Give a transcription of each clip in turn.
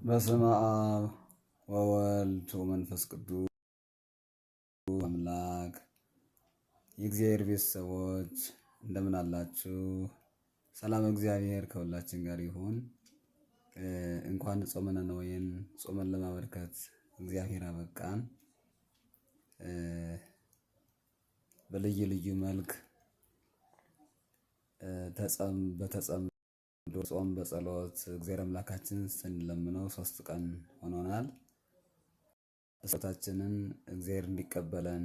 በስመ አብ ወወልድ ወመንፈስ ቅዱስ አምላክ የእግዚአብሔር ቤተሰቦች እንደምን አላችሁ? ሰላም እግዚአብሔር ከሁላችን ጋር ይሁን። እንኳን ጾመ ነነዌን ጾመን ለማበርከት እግዚአብሔር አበቃን። በልዩ ልዩ መልክ በተጸምዶ ጾም በጸሎት እግዚአብሔር አምላካችን ስንለምነው 3 ቀን ሆኖናል። ጸሎታችንን እግዚአብሔር እንዲቀበለን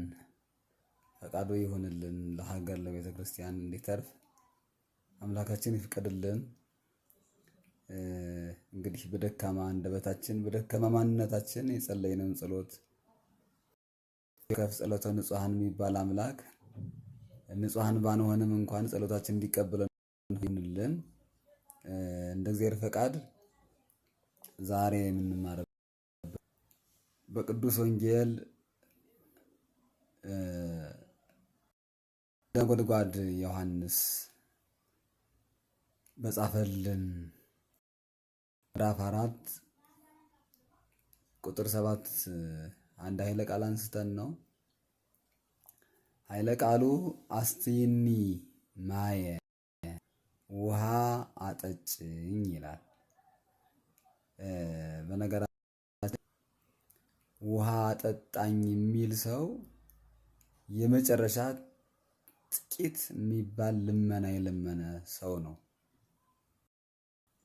ፈቃዱ ይሁንልን። ለሀገር ለቤተ ክርስቲያን እንዲተርፍ አምላካችን ይፍቀድልን። እንግዲህ በደካማ አንደበታችን በደካማ ማንነታችን የጸለይነውን ጸሎት ከፍ ጸሎተ ንጹሐን የሚባል አምላክ ንጹሐን ባንሆንም እንኳን ጸሎታችን እንዲቀበለን ይሁንልን። እንደ እግዚአብሔር ፈቃድ ዛሬ የምንማረው በቅዱስ ወንጌል ነጎድጓድ ዮሐንስ በጻፈልን ምዕራፍ 4 ቁጥር 7 አንድ ኃይለ ቃል አንስተን ነው። ኃይለ ቃሉ አስቲኒ ማየ ውሃ አጠጭኝ ይላል። በነገራችን ውሃ አጠጣኝ የሚል ሰው የመጨረሻ ጥቂት የሚባል ልመና የለመነ ሰው ነው።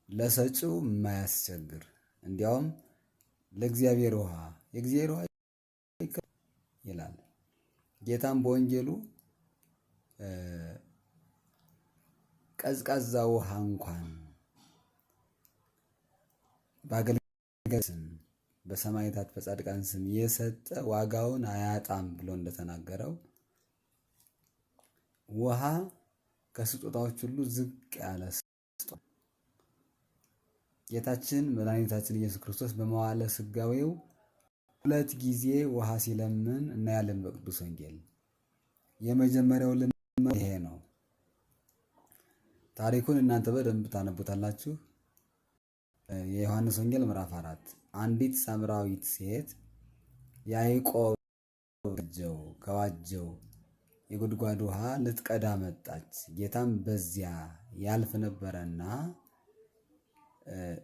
ለሰጪው የማያስቸግር እንዲያውም ለእግዚአብሔር ውሃ የእግዚአብሔር ውሃ ይላል። ጌታም በወንጌሉ ቀዝቃዛ ውሃ እንኳን በአገልጋይ ስም በሰማዕታት በጻድቃን ስም የሰጠ ዋጋውን አያጣም ብሎ እንደተናገረው ውሃ ከስጦታዎች ሁሉ ዝቅ ያለ ስጦታ ጌታችን መድኃኒታችን ኢየሱስ ክርስቶስ በመዋዕለ ሥጋዌው 2 ጊዜ ውሃ ሲለምን እናያለን በቅዱስ ወንጌል። የመጀመሪያው ልመና ይሄ ነው። ታሪኩን እናንተ በደንብ ታነቡታላችሁ። የዮሐንስ ወንጌል ምዕራፍ 4 አንዲት ሳምራዊት ሴት ያዕቆብ ከዋጀው የጉድጓድ ውሃ ልትቀዳ መጣች። ጌታም በዚያ ያልፍ ነበረና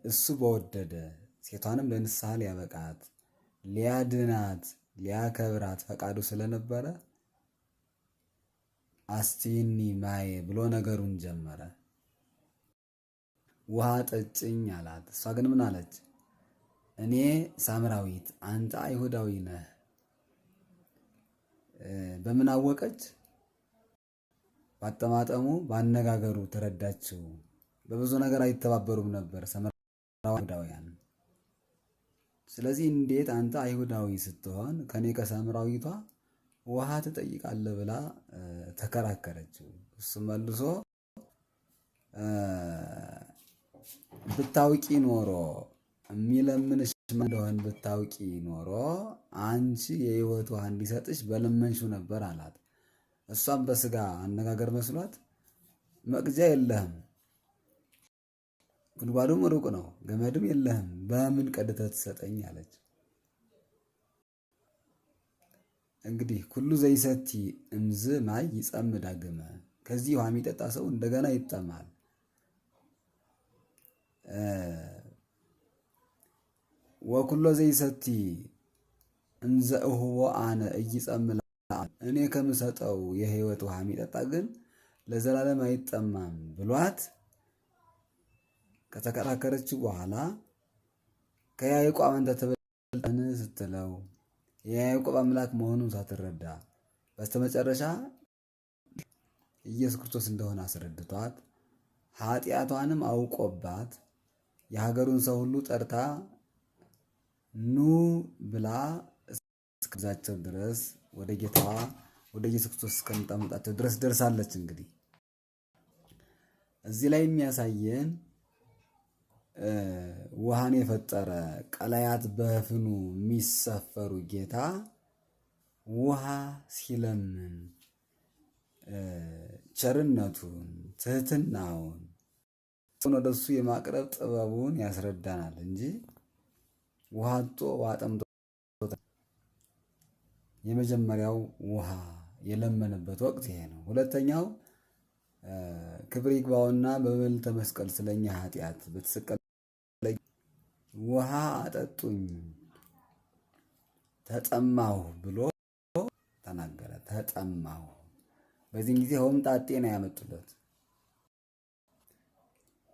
እሱ በወደደ ሴቷንም ለንስሐ ሊያበቃት ሊያድናት ሊያከብራት ፈቃዱ ስለነበረ አስቲኒ ማየ ብሎ ነገሩን ጀመረ። ውሃ ጠጭኝ አላት። እሷ ግን ምን አለች? እኔ ሳምራዊት አንተ አይሁዳዊ ነህ። በምን አወቀች? ባጠማጠሙ ባነጋገሩ ተረዳችው። በብዙ ነገር አይተባበሩም ነበር ሳምራውያን። ስለዚህ እንዴት አንተ አይሁዳዊ ስትሆን ከኔ ከሳምራዊቷ ውሃ ትጠይቃለህ ብላ ተከራከረችው። እሱ መልሶ ብታውቂ ኖሮ የሚለምንሽ እንደሆን ብታውቂ ኖሮ አንቺ የሕይወት ውሃ እንዲሰጥሽ በለመንሽው ነበር አላት። እሷም በስጋ አነጋገር መስሏት መቅጃ የለህም፣ ጉድጓዱም ሩቅ ነው፣ ገመድም የለህም፣ በምን ቀድተህ ትሰጠኝ አለች። እንግዲህ ኩሉ ዘይሰቲ እምዝ ማይ ይጸም ዳግመ፣ ከዚህ ውሃ የሚጠጣ ሰው እንደገና ይጠማል። ወኩሎ ዘይሰቲ እንዘ እሁቦ አነ ኢይጸም፣ እኔ ከምሰጠው የሕይወት ውሃ የሚጠጣ ግን ለዘላለም አይጠማም ብሏት ከተከራከረችው በኋላ ከያዕቆብ አንተ ትበልጣለህ ስትለው የያዕቆብ አምላክ መሆኑን ሳትረዳ በስተመጨረሻ ኢየሱስ ክርስቶስ እንደሆነ አስረድቷት ኃጢአቷንም አውቆባት የሀገሩን ሰው ሁሉ ጠርታ ኑ ብላ እስከዛቸው ድረስ ወደ ጌታዋ ወደ ኢየሱስ ክርስቶስ እስከምታመጣቸው ድረስ ደርሳለች። እንግዲህ እዚህ ላይ የሚያሳየን ውሃን የፈጠረ ቀላያት በፍኑ የሚሰፈሩ ጌታ ውሃ ሲለምን ቸርነቱን ትህትናውን ወደሱ የማቅረብ ጥበቡን ያስረዳናል እንጂ ውሃ አጥቶ ውሃ ጠምቶ የመጀመሪያው ውሃ የለመነበት ወቅት ይሄ ነው። ሁለተኛው ክብር ይግባውና በመልዕልተ መስቀል ስለኛ ኃጢአት በተሰቀለ ውሃ አጠጡኝ ተጠማሁ ብሎ ተናገረ። ተጠማሁ። በዚህ ጊዜ ሆምጣጤ ነው ያመጡለት።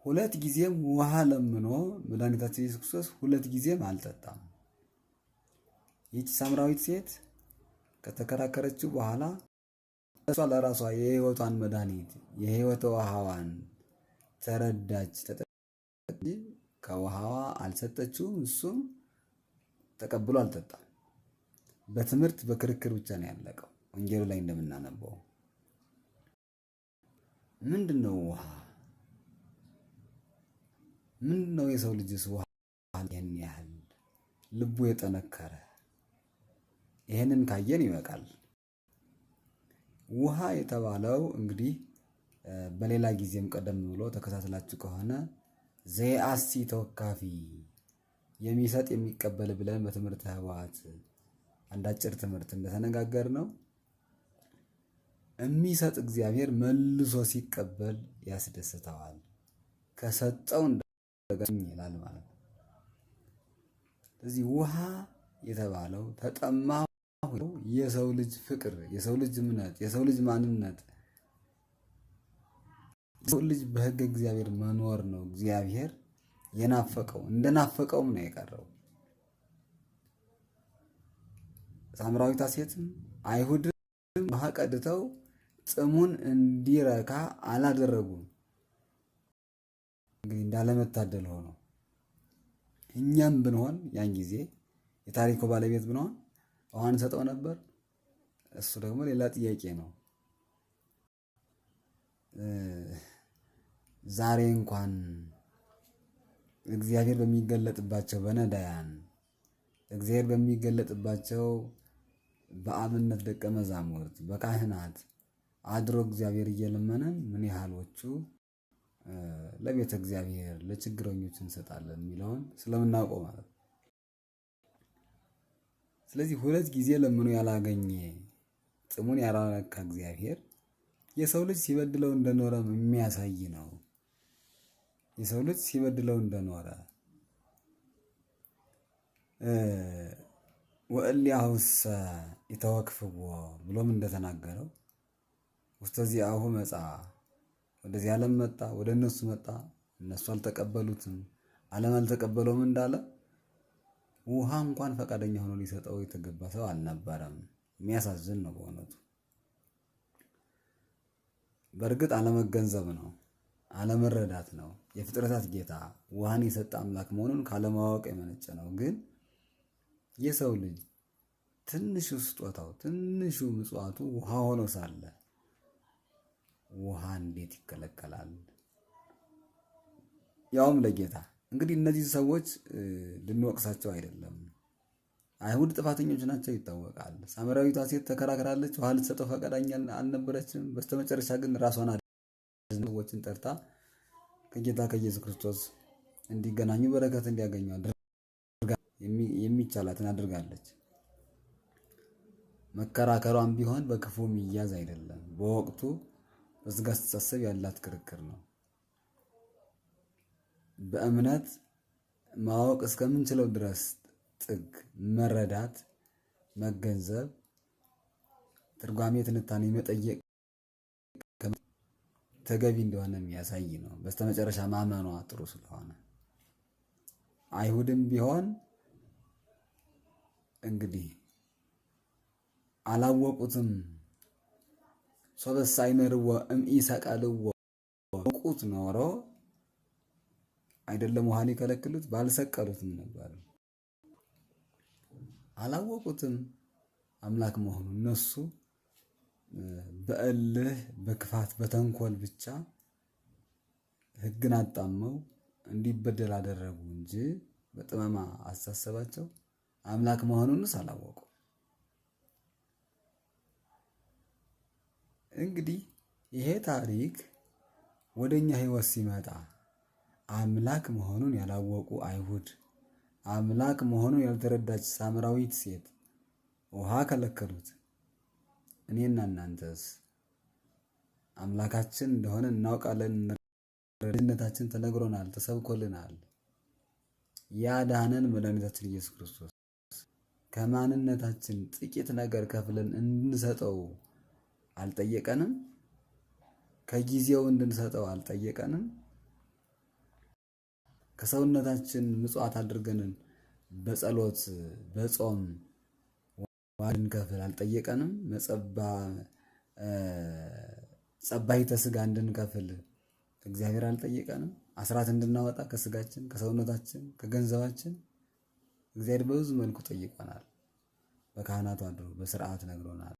ሁለት ጊዜም ውሃ ለምኖ መድኃኒታችን ኢየሱስ ክርስቶስ ሁለት ጊዜም አልጠጣም። ይህች ሳምራዊት ሴት ከተከራከረችው በኋላ እሷ ለራሷ የሕይወቷን መድኃኒት የሕይወት ውሃዋን ተረዳች። ከውሃዋ አልሰጠችውም። እሱም ተቀብሎ አልጠጣም። በትምህርት በክርክር ብቻ ነው ያለቀው። ወንጌሉ ላይ እንደምናነበው ምንድን ነው ውሃ? ምንድን ነው የሰው ልጅስ ውሃ ይህን ያህል ልቡ የጠነከረ? ይህንን ካየን ይበቃል። ውሃ የተባለው እንግዲህ በሌላ ጊዜም ቀደም ብሎ ተከታትላችሁ ከሆነ ዘየአሲ ተወካፊ የሚሰጥ የሚቀበል ብለን በትምህርተ ኅቡዓት አንድ አጭር ትምህርት እንደተነጋገር ነው። የሚሰጥ እግዚአብሔር መልሶ ሲቀበል ያስደስተዋል። ከሰጠው እንደገና ይላል ማለት ነው። ስለዚህ ውሃ የተባለው ተጠማሁ የሰው ልጅ ፍቅር፣ የሰው ልጅ እምነት፣ የሰው ልጅ ማንነት፣ የሰው ልጅ በሕገ እግዚአብሔር መኖር ነው። እግዚአብሔር የናፈቀው እንደናፈቀውም ነው የቀረው። ሳምራዊቷ ሴትም አይሁድም ውሃ ቀድተው ጥሙን እንዲረካ አላደረጉም። እንግዲህ እንዳለመታደል ሆኖ እኛም ብንሆን ያን ጊዜ የታሪኩ ባለቤት ብንሆን ውሃን ሰጠው ነበር። እሱ ደግሞ ሌላ ጥያቄ ነው። ዛሬ እንኳን እግዚአብሔር በሚገለጥባቸው በነዳያን እግዚአብሔር በሚገለጥባቸው በአብነት ደቀ መዛሙርት በካህናት አድሮ እግዚአብሔር እየለመነን ምን ያህሎቹ ለቤተ እግዚአብሔር ለችግረኞች እንሰጣለን የሚለውን ስለምናውቀው ማለት ነው። ስለዚህ ሁለት ጊዜ ለምኖ ያላገኘ ጥሙን ያላረካ እግዚአብሔር የሰው ልጅ ሲበድለው እንደኖረ የሚያሳይ ነው። የሰው ልጅ ሲበድለው እንደኖረ ወእሊአሁሰ ይተወክፍዎ ብሎም እንደተናገረው ውስተ ዚአሁ መጻ፣ ወደዚህ ዓለም መጣ፣ ወደ እነሱ መጣ፣ እነሱ አልተቀበሉትም፣ ዓለም አልተቀበለውም እንዳለ ውሃ እንኳን ፈቃደኛ ሆኖ ሊሰጠው የተገባ ሰው አልነበረም። የሚያሳዝን ነው በእውነቱ። በእርግጥ አለመገንዘብ ነው፣ አለመረዳት ነው። የፍጥረታት ጌታ ውሃን የሰጠ አምላክ መሆኑን ካለማወቅ የመነጨ ነው። ግን የሰው ልጅ ትንሹ ስጦታው ትንሹ ምጽዋቱ ውሃ ሆኖ ሳለ ውሃ እንዴት ይከለከላል? ያውም ለጌታ። እንግዲህ እነዚህ ሰዎች ልንወቅሳቸው አይደለም። አይሁድ ጥፋተኞች ናቸው ይታወቃል። ሳምራዊቷ ሴት ተከራክራለች፣ ውሃ ልትሰጠው ፈቃደኛ አልነበረችም። በስተመጨረሻ ግን ራሷን ሰዎችን ጠርታ ከጌታ ከኢየሱስ ክርስቶስ እንዲገናኙ በረከት እንዲያገኙ የሚቻላትን አድርጋለች። መከራከሯን ቢሆን በክፉ የሚያዝ አይደለም። በወቅቱ በስጋ አስተሳሰብ ያላት ክርክር ነው። በእምነት ማወቅ እስከምንችለው ድረስ ጥግ መረዳት፣ መገንዘብ፣ ትርጓሜ፣ ትንታኔ መጠየቅ ተገቢ እንደሆነ የሚያሳይ ነው። በስተመጨረሻ ማመኗ ጥሩ ስለሆነ አይሁድም ቢሆን እንግዲህ አላወቁትም። ሶበሰ አይመርዎ እምኢሰቀልዎ ወቁት ኖሮ አይደለም ውሃን ይከለክሉት ባልሰቀሉትም ነበር። አላወቁትም አምላክ መሆኑን። እነሱ በእልህ በክፋት በተንኮል ብቻ ሕግን አጣመው እንዲበደል አደረጉ እንጂ በጥመማ አስተሳሰባቸው አምላክ መሆኑንስ አላወቁ። እንግዲህ ይሄ ታሪክ ወደኛ ሕይወት ሲመጣ አምላክ መሆኑን ያላወቁ አይሁድ አምላክ መሆኑን ያልተረዳች ሳምራዊት ሴት ውሃ ከለከሉት። እኔና እናንተስ አምላካችን እንደሆነ እናውቃለን። ልጅነታችን ተነግሮናል፣ ተሰብኮልናል። ያዳነን መድኃኒታችን ኢየሱስ ክርስቶስ ከማንነታችን ጥቂት ነገር ከፍለን እንድንሰጠው አልጠየቀንም? ከጊዜው እንድንሰጠው አልጠየቀንም? ከሰውነታችን ምጽዋት አድርገን በጸሎት በጾም እንድንከፍል አልጠየቀንም? ጸባይተ ሥጋ እንድንከፍል እግዚአብሔር አልጠየቀንም? አስራት እንድናወጣ ከሥጋችን፣ ከሰውነታችን፣ ከገንዘባችን እግዚአብሔር በብዙ መልኩ ጠይቆናል። በካህናቱ አድሮ በስርዓት ነግሮናል።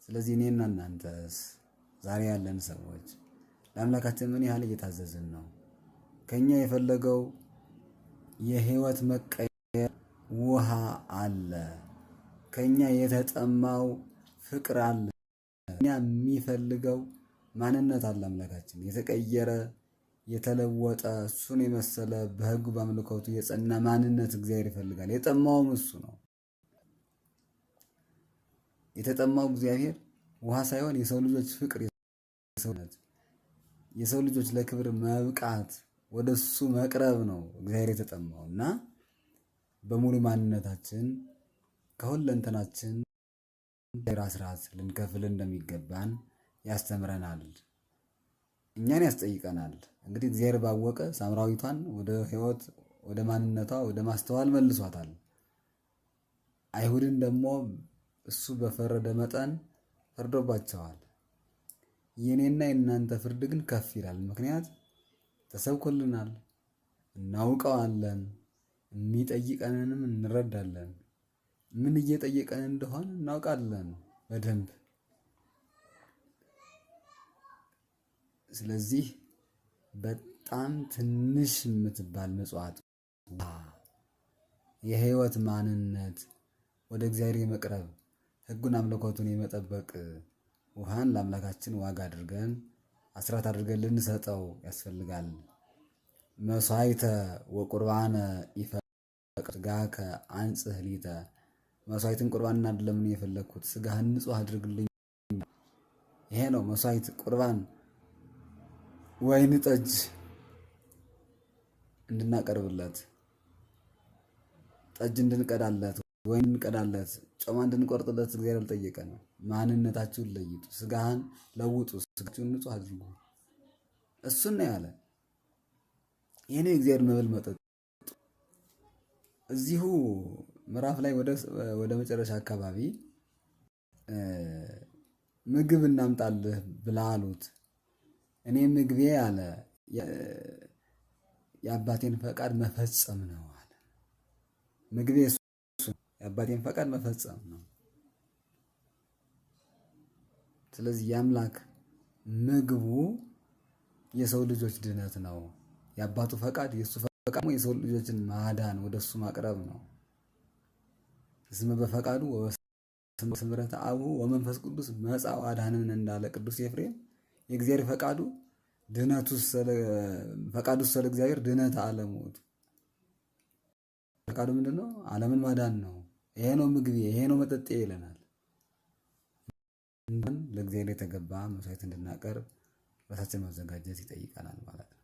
ስለዚህ እኔና እናንተስ ዛሬ ያለን ሰዎች ለአምላካችን ምን ያህል እየታዘዝን ነው? ከኛ የፈለገው የህይወት መቀየር ውሃ አለ። ከኛ የተጠማው ፍቅር አለ። እኛ የሚፈልገው ማንነት አለ። አምላካችን የተቀየረ የተለወጠ እሱን የመሰለ በሕጉ በአምልኮቱ የጸና ማንነት እግዚአብሔር ይፈልጋል። የጠማውም እሱ ነው። የተጠማው እግዚአብሔር ውሃ ሳይሆን የሰው ልጆች ፍቅር፣ የሰው ልጆች ለክብር መብቃት፣ ወደ እሱ መቅረብ ነው እግዚአብሔር የተጠማው እና በሙሉ ማንነታችን ከሁለንተናችን አስራት ልንከፍል እንደሚገባን ያስተምረናል፣ እኛን ያስጠይቀናል። እንግዲህ እግዚአብሔር ባወቀ ሳምራዊቷን ወደ ሕይወት ወደ ማንነቷ ወደ ማስተዋል መልሷታል። አይሁድን ደግሞ እሱ በፈረደ መጠን ፈርዶባቸዋል። የኔና የእናንተ ፍርድ ግን ከፍ ይላል። ምክንያት ተሰብኮልናል፣ እናውቀዋለን፣ የሚጠይቀንንም እንረዳለን። ምን እየጠየቀን እንደሆነ እናውቃለን በደንብ። ስለዚህ በጣም ትንሽ የምትባል ምጽዋት የህይወት ማንነት ወደ እግዚአብሔር የመቅረብ ሕጉን አምልኮቱን የመጠበቅ ውሃን ለአምላካችን ዋጋ አድርገን አስራት አድርገን ልንሰጠው ያስፈልጋል። መስዋዕተ ወቁርባነ ይፈቅድ ሥጋከ አንጽሕ ሊተ። መስዋዕትን ቁርባን አይደለም የፈለግኩት፣ ሥጋህን ንጹሕ አድርግልኝ። ይሄ ነው መስዋዕት ቁርባን። ወይን ጠጅ እንድናቀርብለት፣ ጠጅ እንድንቀዳለት፣ ወይን እንድንቀዳለት፣ ጮማ እንድንቆርጥለት እግዚአብሔር አልጠየቀንም። ማንነታችሁን ለይጡ፣ ሥጋህን ለውጡ፣ ሥጋችሁን ንጹሕ አድርጉ። እሱን ነው ያለ። ይሄ ነው የእግዚአብሔር መብል መጠጥ። እዚሁ ምዕራፍ ላይ ወደ መጨረሻ አካባቢ ምግብ እናምጣልህ ብላ አሉት። እኔ ምግቤ አለ የአባቴን ፈቃድ መፈጸም ነው አለ። ምግቤ እሱ የአባቴን ፈቃድ መፈጸም ነው። ስለዚህ የአምላክ ምግቡ የሰው ልጆች ድነት ነው። የአባቱ ፈቃድ የእሱ ፈቃድ የሰው ልጆችን ማዳን ወደ እሱ ማቅረብ ነው። እስመ በፈቃዱ ስምረተ አቡሁ ወመንፈስ ቅዱስ መጻው አዳነን እንዳለ ቅዱስ ኤፍሬም የእግዚአብሔር ፈቃዱ ድነቱ ፈቃዱ ስለ እግዚአብሔር ድነት ዓለም ውእቱ። ፈቃዱ ምንድነው? ዓለምን ማዳን ነው። ይሄ ነው ምግቤ፣ ይሄ ነው መጠጤ ይለናል። ለእግዚአብሔር የተገባ መስዋዕት እንድናቀርብ ራሳችን ማዘጋጀት ይጠይቀናል ማለት ነው።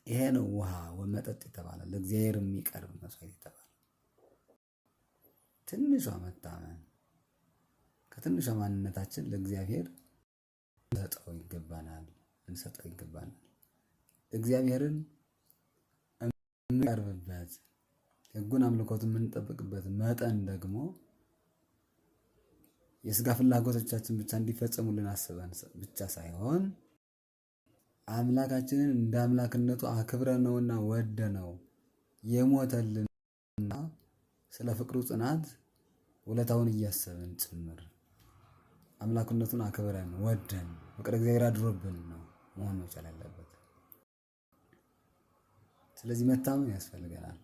ይሄ ነው ውሃ ወመጠጥ የተባለ ለእግዚአብሔር የሚቀርብ መስዋዕት የተባለ። ትንሿ መታመን ከትንሿ ማንነታችን ለእግዚአብሔር እንሰጠው ይገባናል። እግዚአብሔርን የምንቀርብበት ሕጉን አምልኮት የምንጠብቅበት መጠን ደግሞ የሥጋ ፍላጎቶቻችን ብቻ እንዲፈጸሙልን አስበን ብቻ ሳይሆን አምላካችንን እንደ አምላክነቱ አክብረነውና ወደነው የሞተልንና ስለ ፍቅሩ ጽናት ውለታውን እያሰብን ጭምር አምላክነቱን አክብረን ወደን ፍቅረ እግዚአብሔር አድሮብን ነው መሆን መቻል ያለበት። ስለዚህ መታመን ያስፈልገናል።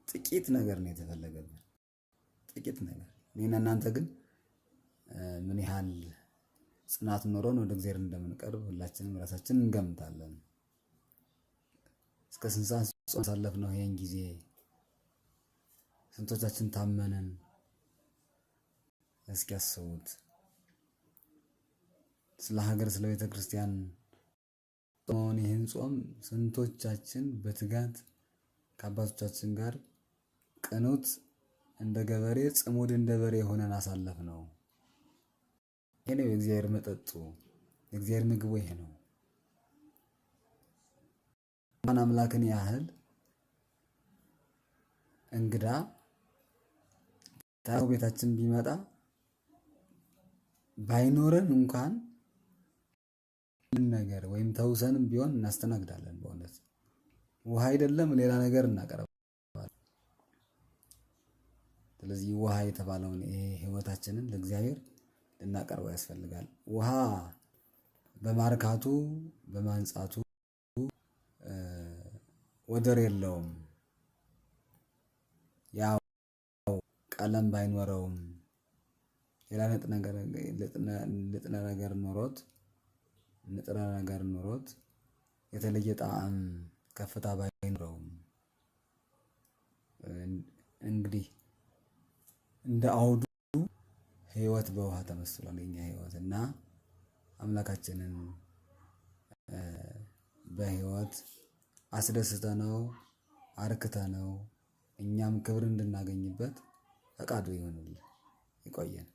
ጥቂት ነገር ነው የተፈለገብን፣ ጥቂት ነገር። እኔና እናንተ ግን ምን ያህል ጽናት ኖሮን ወደ እግዚአብሔር እንደምንቀርብ ሁላችንም ራሳችንን እንገምታለን። እስከ ስንት ሰዓት አሳለፍነው ይሄን ጊዜ ስንቶቻችን ታመንን? እስኪ ያስቡት። ስለ ሀገር ስለ ቤተ ክርስቲያን ጾመውን ይህን ጾም ስንቶቻችን በትጋት ከአባቶቻችን ጋር ቅኑት እንደ ገበሬ ጽሙድ እንደ በሬ ሆነን አሳለፍነው። ይሄ ነው የእግዚአብሔር መጠጡ፣ የእግዚአብሔር ምግቡ ይሄ ነው። ማን አምላክን ያህል እንግዳ ታው ቤታችን ቢመጣ ባይኖረን እንኳን ነገር ወይም ተውሰንም ቢሆን እናስተናግዳለን። በእውነት ውሃ አይደለም ሌላ ነገር እናቀርባለን። ስለዚህ ውሃ የተባለውን ይሄ ህይወታችንን ለእግዚአብሔር ልናቀርበው ያስፈልጋል። ውሃ በማርካቱ በማንጻቱ ወደር የለውም። ያው ቀለም ባይኖረውም ሌላ ንጥረ ነገር ኖሮት የተለየ ጣዕም ከፍታ ባይኖረውም እንግዲህ እንደ አውዱ ህይወት በውሃ ተመስሏል። የኛ ህይወት እና አምላካችንን በህይወት አስደስተነው አርክተነው እኛም ክብር እንድናገኝበት ፈቃዱ ይሁንልን። ይቆየን።